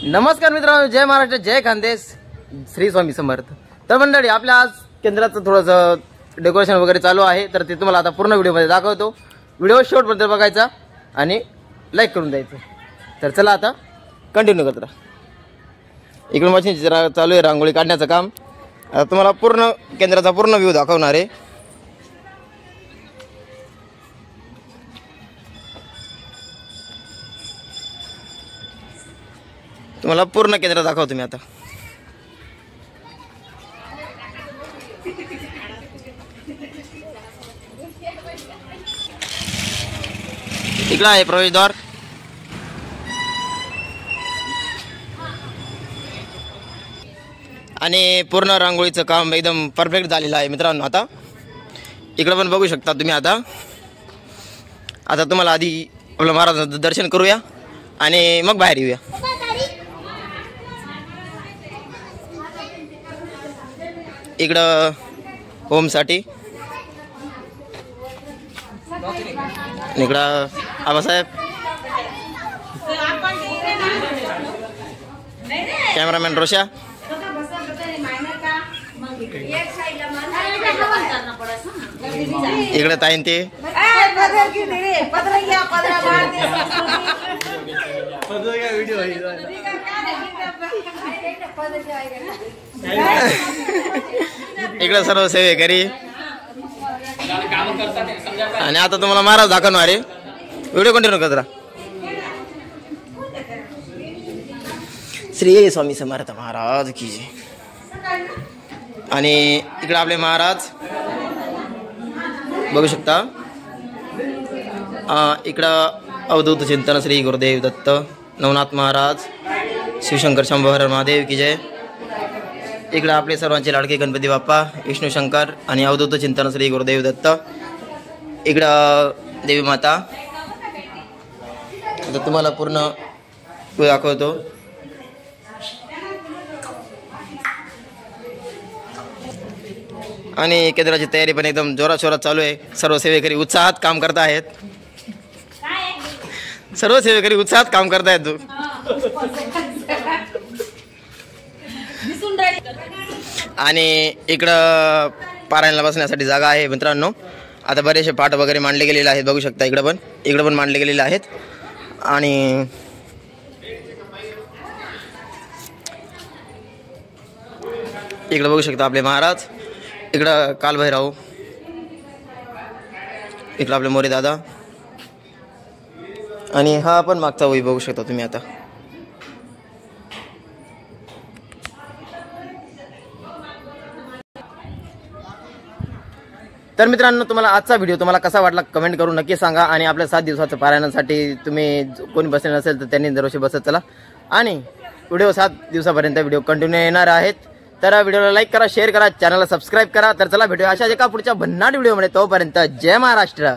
नमस्कार मित्रांनो, जय महाराष्ट्र, जय खानदेश, श्री स्वामी समर्थ। तर मंडळी, आपल्या आज केंद्राचं थोडंसं डेकोरेशन वगैरे चालू आहे, तर ते तुम्हाला आता पूर्ण व्हिडिओमध्ये दाखवतो। व्हिडिओ शेवटपर्यंत बघायचा आणि लाईक करून द्यायचं। तर चला आता कंटिन्यू करत राहा। इकडून मशीन चालू आहे रांगोळी काढण्याचं काम। आता तुम्हाला पूर्ण केंद्राचा पूर्ण व्ह्यू दाखवणार आहे। तुम्हाला पूर्ण केंद्र दाखवतो मी आता। इकडे आहे प्रवेशद्वार आणि पूर्ण रांगोळीचं काम एकदम परफेक्ट झालेलं आहे मित्रांनो। आता इकडे पण बघू शकता तुम्ही। आता तुम्हाला आधी आपल्या महाराजांचं दर्शन करूया आणि मग बाहेर येऊया। इकडं होमसाठी, इकडं आबासाहेब, कॅमेरामॅन रोशा, इकडे ताईन ते इकडे सर्व सेवेकरी। आणि आता तुम्हाला महाराज दाखवणार आहे। व्हिडिओ कंटिन्यू करत राहा। श्री स्वामी समर्थ महाराज की जय। आणि इकडे आपले महाराज बघू शकता। इकडं अवधूत चिंतन श्री गुरुदेव दत्त नवनाथ महाराज, शिवशंकर शंभो हर महादेव की जय। इकडे आपले सर्वांचे लाडके गणपती बाप्पा, विष्णू शंकर आणि अवधूत चिंतन श्री गुरुदेव दत्त। इकडं देवी माता। आता तुम्हाला पूर्ण दाखवतो। आणि केंद्राची तयारी पण एकदम जोरात शोरात चालू आहे। सर्व सेवेकरी उत्साहात काम करत आहेत। सर्व सेवेकरी उत्साहात काम करत आहेत। आणि इकडं पारायणला बसण्यासाठी जागा आहे मित्रांनो। आता बरेचसे पाट वगैरे मांडले गेलेले आहेत, बघू शकता। इकडे पण मांडले गेलेले आहेत। आणि इकडे बघू शकता आपले महाराज। इकडं कालभैरव, इकडं आपले मोरे दादा। आणि हा पण मागचा वही बघू शकता तुम्ही। आता तर मित्रांनो, तुम्हाला आजचा व्हिडिओ तुम्हाला कसा वाटला कमेंट करून नक्की सांगा। आणि आपल्या 7 दिवसाचं पारायणासाठी तुम्ही कोणी बसले नसेल तर त्यांनी दरवर्षी बसत चला। आणि व्हिडिओ 7 दिवसापर्यंत व्हिडिओ कंटिन्यू येणार आहेत। तर व्हिडिओला लाईक करा, शेअर करा, चॅनलला सबस्क्राईब करा। तर चला भेटूया अशाच एका पुढच्या भन्नाट व्हिडिओमध्ये। तोपर्यंत जय महाराष्ट्र।